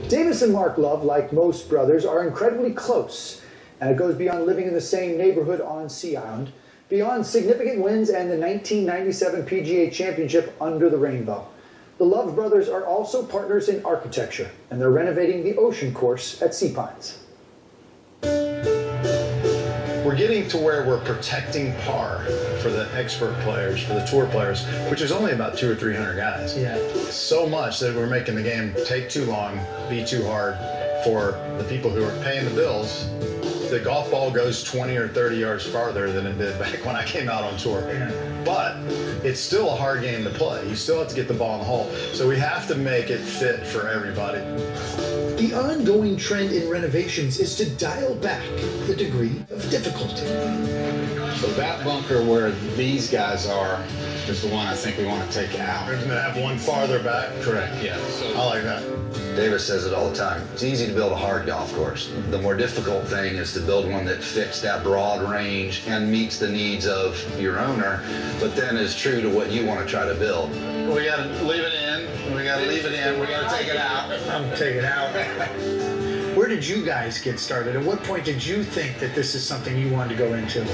Davis and Mark Love, like most brothers, are incredibly close, and it goes beyond living in the same neighborhood on Sea Island, beyond significant wins and the 1997 PGA Championship under the rainbow. The Love brothers are also partners in architecture, and they're renovating the Ocean Course at Sea Pines. We're getting to where we're protecting par for the expert players, for the tour players, which is only about 200 or 300 guys. Yeah. So much that we're making the game take too long, be too hard for the people who are paying the bills. The golf ball goes 20 or 30 yards farther than it did back when I came out on tour. Yeah. But it's still a hard game to play. You still have to get the ball in the hole. So we have to make it fit for everybody. The ongoing trend in renovations is to dial back the degree of difficulty. So that bunker where these guys are is the one I think we want to take out. We're going to have one farther back. Correct, yeah. I like that. Davis says it all the time. It's easy to build a hard golf course. The more difficult thing is to build one that fits that broad range and meets the needs of your owner, but then is true to what you want to try to build. We got to leave it in. We got to leave it in. We got to take it out. I'm taking it out. Where did you guys get started? At what point did you think that this is something you wanted to go into?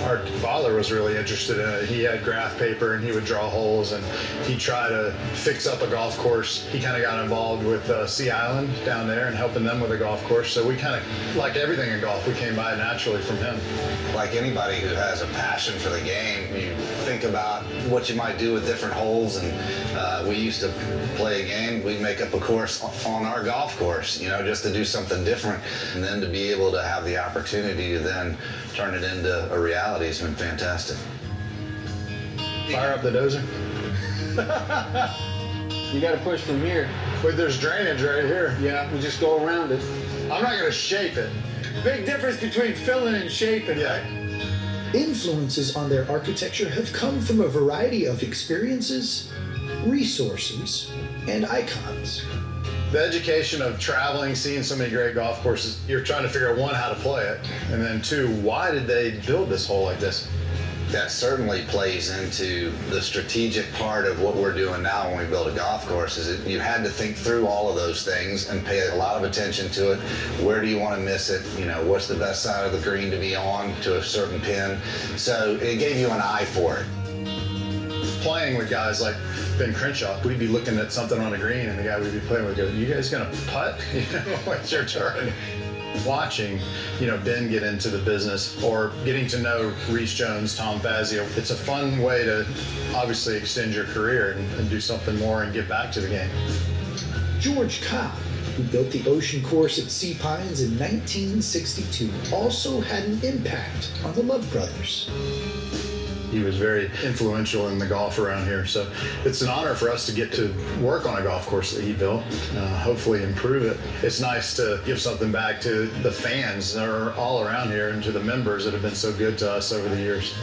Our father was really interested in it. He had graph paper and he would draw holes and he'd try to fix up a golf course. He kind of got involved with Sea Island down there and helping them with a golf course. So we kind of, like everything in golf, we came by naturally from him. Like anybody who has a passion for the game, you think about what you might do with different holes, and we used to play a game. We'd make up a course on our golf course, you know, just to do something different, and then to be able to have the opportunity to then turn it into a reality has been fantastic. Fire up the dozer. You got to push from here. Wait, there's drainage right here. Yeah, we just go around it. I'm not going to shape it. Big difference between filling and shaping, Yeah. right? Influences on their architecture have come from a variety of experiences, resources, and icons. The education of traveling, seeing so many great golf courses, you're trying to figure out, one, how to play it, and then two, why did they build this hole like this? That certainly plays into the strategic part of what we're doing now when we build a golf course, is that you had to think through all of those things and pay a lot of attention to it. Where do you want to miss it? You know, what's the best side of the green to be on to a certain pin? So it gave you an eye for it. Playing with guys like Ben Crenshaw, we'd be looking at something on the green and the guy we'd be playing with would go, "You guys gonna putt?" You know, it's your turn. Watching, you know, Ben get into the business, or getting to know Reese Jones, Tom Fazio, it's a fun way to obviously extend your career and do something more and get back to the game. George Cobb, who built the Ocean Course at Sea Pines in 1962, also had an impact on the Love brothers. He was very influential in the golf around here, so it's an honor for us to get to work on a golf course that he built, hopefully improve it. It's nice to give something back to the fans that are all around here and to the members that have been so good to us over the years.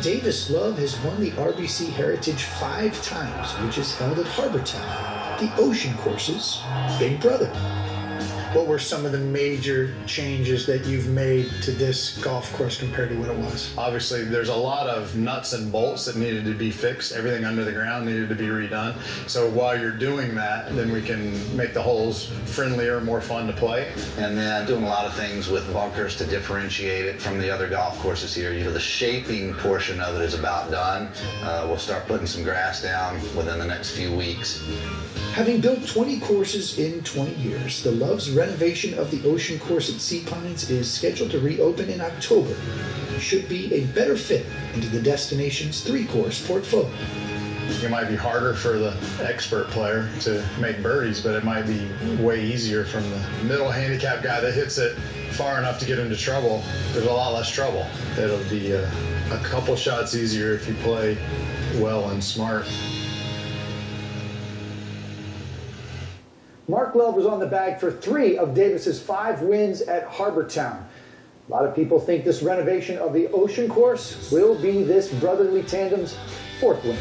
Davis Love has won the RBC Heritage 5 times, which is held at Harbortown, the Ocean Course's big brother. What were some of the major changes that you've made to this golf course compared to what it was? Obviously, there's a lot of nuts and bolts that needed to be fixed. Everything under the ground needed to be redone. So while you're doing that, then we can make the holes friendlier, more fun to play. And then doing a lot of things with bunkers to differentiate it from the other golf courses here. You know, the shaping portion of it is about done. We'll start putting some grass down within the next few weeks. Having built 20 courses in 20 years, the Love's renovation of the Ocean Course at Sea Pines is scheduled to reopen in October. It should be a better fit into the destination's 3-course portfolio. It might be harder for the expert player to make birdies, but it might be way easier from the middle handicap guy that hits it far enough to get into trouble. There's a lot less trouble. It'll be a couple shots easier if you play well and smart. Mark Love was on the bag for 3 of Davis's 5 wins at Harbortown. A lot of people think this renovation of the Ocean Course will be this brotherly tandem's 4th win.